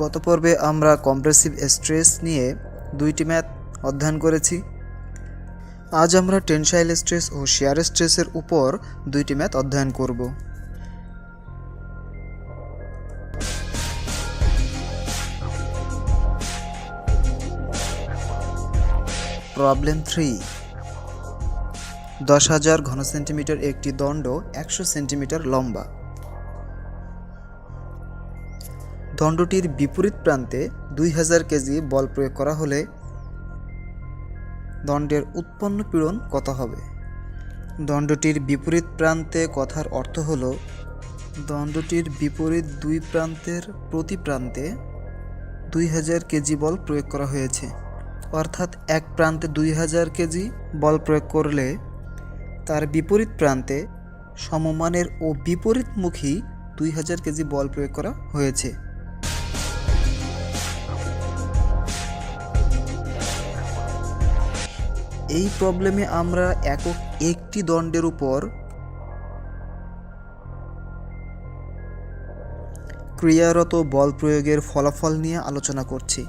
গত পর্বে আমরা কম্প্রেসিভ স্ট্রেস নিয়ে 2টি ম্যাথ অধ্যয়ন করেছি। আজ আমরা টেনসাইল স্ট্রেস ও শিয়ার স্ট্রেসের উপর 2টি ম্যাথ অধ্যয়ন করব। প্রবলেম 3। 10,000 ঘন সেন্টিমিটার একটি দণ্ড 100 সেন্টিমিটার লম্বা। দণ্ডটির বিপরীত প্রান্তে 2000 কেজি বল প্রয়োগ করা হলে দণ্ডের উৎপন্ন পীড়ন কত হবে? দণ্ডটির বিপরীত প্রান্তে কথার অর্থ হল দণ্ডটির বিপরীত দুই প্রান্তের প্রতি প্রান্তে 2000 কেজি বল প্রয়োগ করা হয়েছে। অর্থাৎ এক প্রান্তে 2000 কেজি বল প্রয়োগ করলে তার বিপরীত প্রান্তে সমমানের ও বিপরীতমুখী 2000 কেজি বল প্রয়োগ করা হয়েছে। এই প্রবলেমে আমরা একক একটি দণ্ডের উপর ক্রিয়ারত বল প্রয়োগের ফলাফল নিয়ে আলোচনা করছি।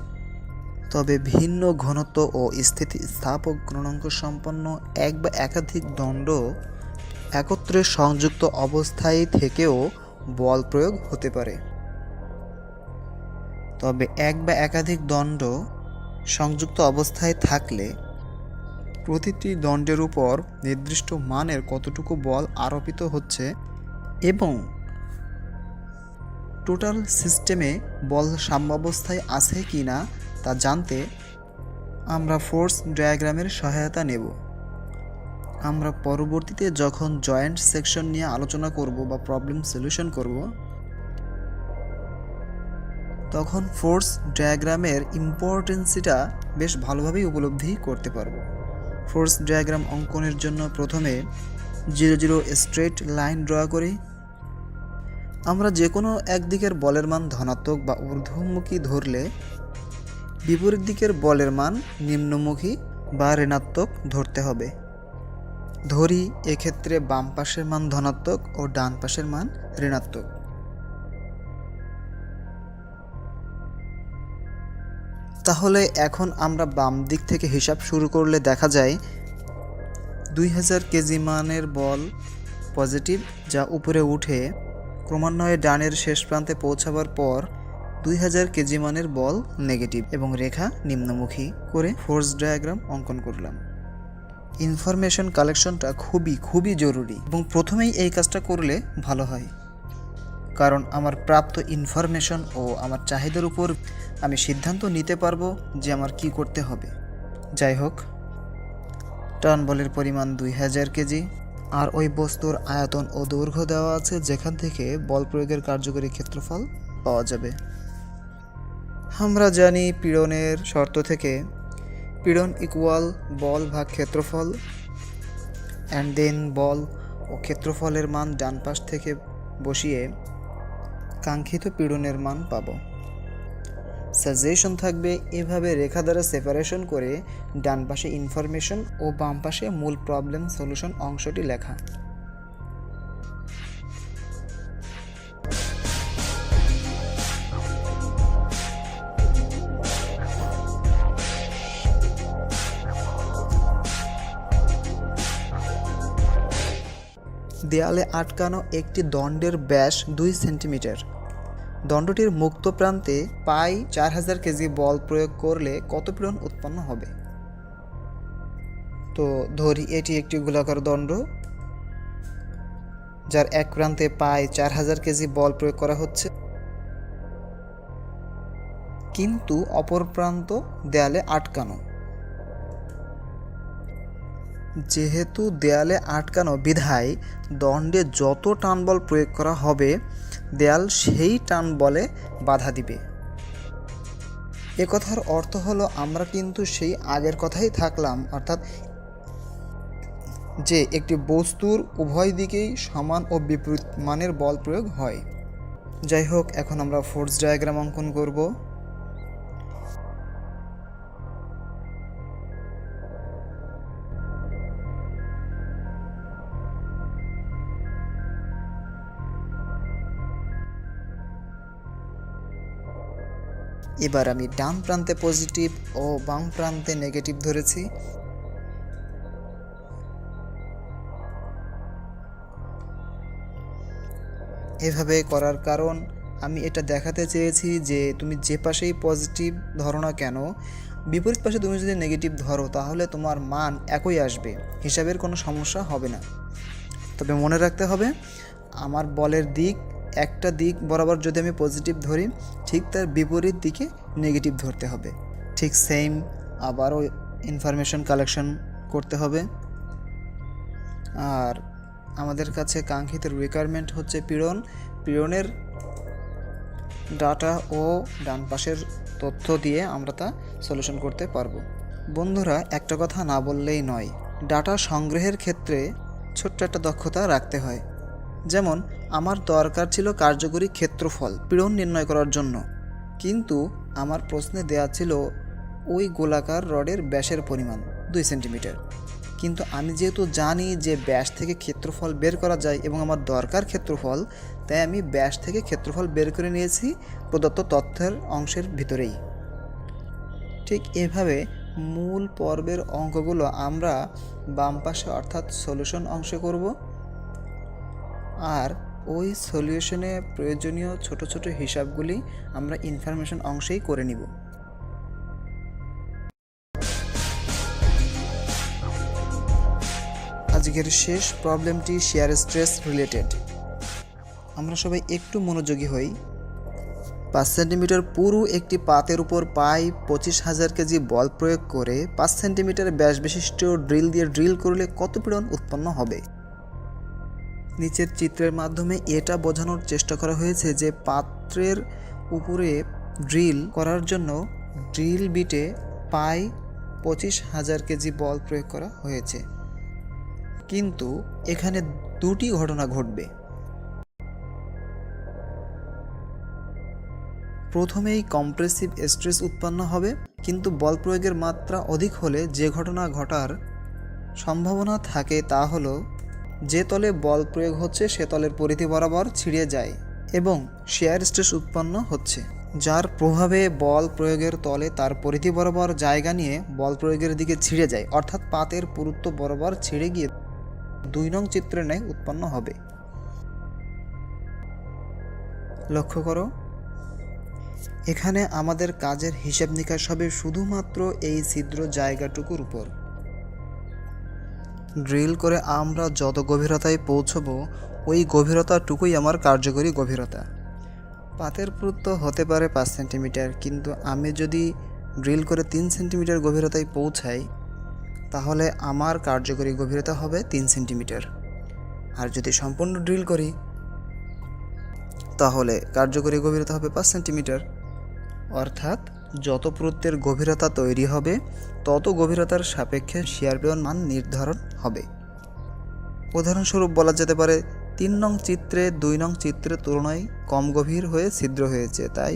তবে ভিন্ন ঘনত্ব ও স্থিতিস্থাপক গুণাঙ্ক সম্পন্ন এক বা একাধিক দণ্ড একত্রে সংযুক্ত অবস্থায় থেকেও বল প্রয়োগ হতে পারে। তবে এক বা একাধিক দণ্ড সংযুক্ত অবস্থায় থাকলে প্রতিটি দণ্ডের উপর নির্দিষ্ট মানের কতটুকু বল আরোপিত হচ্ছে এবং টোটাল সিস্টেমে বল সাম্যাবস্থায় আছে কি না তা জানতে আমরা ফোর্স ডায়াগ্রামের সহায়তা নেব। আমরা পরবর্তীতে যখন জয়েন্ট সেকশন নিয়ে আলোচনা করব বা প্রবলেম সলিউশন করব তখন ফোর্স ডায়াগ্রামের ইম্পর্টেন্সিটা বেশ ভালোভাবেই উপলব্ধি করতে পারব। ফোর্স ডায়াগ্রাম অঙ্কনের জন্য প্রথমে 0 স্ট্রেট লাইন ড্র করি। আমরা যে কোনো একদিকের বলের মান ধনাত্মক বা ঊর্ধ্বমুখী ধরলে বিপরীত দিকের বলের মান নিম্নমুখী বা ঋণাত্মক ধরতে হবে। ধরি এক্ষেত্রে বাম পাশের মান ধনাত্মক ও ডান পাশের মান ঋণাত্মক। তাহলে এখন আমরা বাম দিক থেকে হিসাব শুরু করলে দেখা যায় 2000 কেজি মানের বল পজিটিভ, যা উপরে উঠে ক্রমান্বয়ে ডানের শেষ প্রান্তে পৌঁছাবার পর 2000 কেজি মানের বল নেগেটিভ এবং রেখা নিম্নমুখী করে ফোর্স ডায়াগ্রাম অঙ্কন করলাম। ইনফরমেশন কালেকশনটা খুবই জরুরি এবং প্রথমেই এই কাজটা করলে ভালো হয়, কারণ আমার প্রাপ্ত ইনফরমেশন ও আমার চাহিদার উপর আমি সিদ্ধান্ত নিতে পারবো যে আমার কি করতে হবে। যাই হোক, টান বলের পরিমাণ 2000 কেজি আর ওই বস্তুর আয়তন ও দৈর্ঘ্য দেওয়া আছে, যেখান থেকে বল প্রয়োগের কার্যকরী ক্ষেত্রফল পাওয়া যাবে। আমরা জানি পীড়নের শর্ত থেকে পীড়ন ইকুয়াল বল ভাগ ক্ষেত্রফল, অ্যান্ড দেন বল ও ক্ষেত্রফলের মান ডান পাশ থেকে বসিয়ে কাঙ্ক্ষিত পীড়নের মান পাব। সাজেশন থাকবে এভাবে রেখা দ্বারা সেপারেশন করে ডান পাশে ইনফরমেশন ও বাম পাশে মূল প্রবলেম সলিউশন অংশটি লেখা। দেয়ালে আটকানো একটি দণ্ডের ব্যাস 2 সেন্টিমিটার। দণ্ডটির মুক্ত প্রান্তে পাই 4000 কেজি বল প্রয়োগ করলে কত পীড়ন উৎপন্ন হবে? তো ধরি এটি একটি গোলাকার দণ্ড যার এক প্রান্তে পাই 4000 কেজি বল প্রয়োগ করা হচ্ছে, কিন্তু অপর প্রান্ত দেয়ালে আটকানো। যেহেতু দেয়ালে আটকানো বিধায় দণ্ডে যত টান বল প্রয়োগ করা হবে দেয়াল সেই টান বলে বাধা দিবে। এ কথার অর্থ হলো আমরা কিন্তু সেই আগের কথাই থাকলাম, অর্থাৎ যে একটি বস্তুর উভয় দিকেই সমান ও বিপরীত মানের বল প্রয়োগ হয়। যাই হোক, এখন আমরা ফোর্স ডায়াগ্রাম অঙ্কন করব। এবার আমি ডান প্রান্তে পজিটিভ ও বাম প্রান্তে নেগেটিভ ধরেছি। এভাবে করার কারণ আমি এটা দেখাতে চেয়েছি যে তুমি যে পাশেই পজিটিভ ধরো না কেন, বিপরীত পাশে তুমি যদি নেগেটিভ ধরো তাহলে তোমার মান একই আসবে, হিসাবের কোনো সমস্যা হবে না। তবে মনে রাখতে হবে আমার বলের একটা দিক বরাবর যদি আমি পজিটিভ ধরি, ঠিক তার বিপরীত দিকে নেগেটিভ ধরতে হবে। ঠিক সেম আবারও ইনফরমেশন কালেকশন করতে হবে। আর আমাদের কাছে কাঙ্ক্ষিত রিকোয়ারমেন্ট হচ্ছে পীড়নের ডাটা ও ডান পাশের তথ্য দিয়ে আমরা তা সলিউশন করতে পারবো। বন্ধুরা, একটা কথা না বললেই নয়, ডাটা সংগ্রহের ক্ষেত্রে ছোট্ট একটা দক্ষতা রাখতে হয়। যেমন আমার দরকার ছিল কার্যকরী ক্ষেত্রফল পীড়ন নির্ণয় করার জন্য, কিন্তু আমার প্রশ্নে দেওয়া ছিল ওই গোলাকার রডের ব্যাসের পরিমাণ 2 সেন্টিমিটার। কিন্তু আমি যেহেতু জানি যে ব্যাস থেকে ক্ষেত্রফল বের করা যায় এবং আমার দরকার ক্ষেত্রফল, তাই আমি ব্যাস থেকে ক্ষেত্রফল বের করে নিয়েছি প্রদত্ত তথ্যের অংশের ভিতরেই। ঠিক এভাবে মূল পর্বের অঙ্কগুলো আমরা বাম পাশে অর্থাৎ সলিউশন অংশে করব, আর ওই সলিউশনে প্রয়োজনীয় ছোট ছোট হিসাবগুলি আমরা ইনফরমেশন অংশেই করে নিব। আজকের শেষ প্রবলেমটি শিয়ার স্ট্রেস রিলেটেড। আমরা সবাই একটু মনোযোগী হই। 5 সেন্টিমিটার পুরু একটি পাতের উপর প্রায় 25,000 কেজি বল প্রয়োগ করে 5 সেন্টিমিটার ব্যাস বিশিষ্ট ড্রিল দিয়ে ড্রিল করলে কত পীড়ন উৎপন্ন হবে? নিচের চিত্রের মাধ্যমে এটা বোঝানোর চেষ্টা করা হয়েছে যে পাত্রের উপরে ড্রিল করার জন্য ড্রিল বিটে প্রায় 25,000 কেজি বল প্রয়োগ করা হয়েছে। কিন্তু এখানে দুটি ঘটনা ঘটবে। প্রথমেই কম্প্রেসিভ স্ট্রেস উৎপন্ন হবে, কিন্তু বল প্রয়োগের মাত্রা অধিক হলে যে ঘটনা ঘটার সম্ভাবনা থাকে তা হলো যে তলে বল প্রয়োগ হচ্ছে সে তলের পরিধি বরাবর ছিঁড়ে যায় এবং শিয়ার স্ট্রেস উৎপন্ন হচ্ছে, যার প্রভাবে বল প্রয়োগের তলে তার পরিধি বরাবর জায়গা নিয়ে বল প্রয়োগের দিকে ছিঁড়ে যায়, অর্থাৎ পাতের পুরুত্ব বরাবর ছিঁড়ে গিয়ে 2 নং চিত্রের ন্যায় উৎপন্ন হবে। লক্ষ্য করো, এখানে আমাদের কাজের হিসাব নিকাশ হবে শুধুমাত্র এই ছিদ্র জায়গাটুকুর উপর। ড্রিল করে আমরা যত গভীরতায় পৌঁছবো ওই গভীরতাটুকুই আমার কার্যকরী গভীরতা। পাতের পুরুত্ব হতে পারে 5 সেন্টিমিটার, কিন্তু আমি যদি ড্রিল করে 3 সেন্টিমিটার গভীরতায় পৌঁছাই তাহলে আমার কার্যকরী গভীরতা হবে 3 সেন্টিমিটার। আর যদি সম্পূর্ণ ড্রিল করি তাহলে কার্যকরী গভীরতা হবে 5 সেন্টিমিটার। অর্থাৎ যত পুরুত্বের গভীরতা তৈরি হবে তত গভীরতার সাপেক্ষে শিয়ার পীড়ন মান নির্ধারণ হবে। উদাহরণস্বরূপ বলা যেতে পারে 3 নং চিত্রে 2 নং চিত্রের তুলনায় কম গভীর হয়ে ছিদ্র হয়েছে, তাই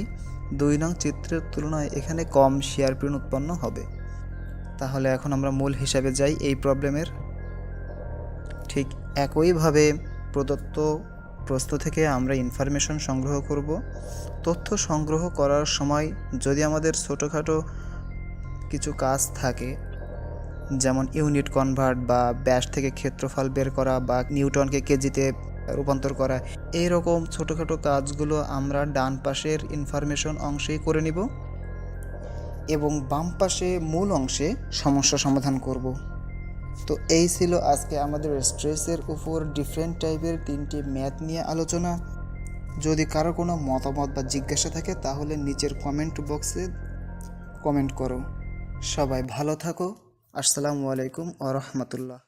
2 নং চিত্রের তুলনায় এখানে কম শিয়ার পীড়ন উৎপন্ন হবে। তাহলে এখন আমরা মূল হিসাবে যাই এই প্রবলেমের। ঠিক একইভাবে প্রদত্ত প্রশ্ন থেকে আমরা ইনফরমেশন সংগ্রহ করব। তথ্য সংগ্রহ করার সময় যদি আমাদের ছোটোখাটো কিছু কাজ থাকে, যেমন ইউনিট কনভার্ট বা ব্যাস থেকে ক্ষেত্রফল বের করা বা নিউটনকে কেজিতে রূপান্তর করা, এই রকম ছোটোখাটো কাজগুলো আমরা ডান পাশের ইনফরমেশন অংশেই করে নিব এবং বাম পাশে মূল অংশে সমস্যা সমাধান করব। তো এই ছিল আজকে আমাদের স্ট্রেসের উপর ডিফারেন্ট টাইপের 3টি ম্যাথ নিয়ে আলোচনা। যদি কারো কোনো মতামত বা জিজ্ঞাসা থাকে তাহলে নিচের কমেন্ট বক্সে কমেন্ট করো। সবাই ভালো থাকো। আসসালামু আলাইকুম ওয়া রাহমাতুল্লাহ।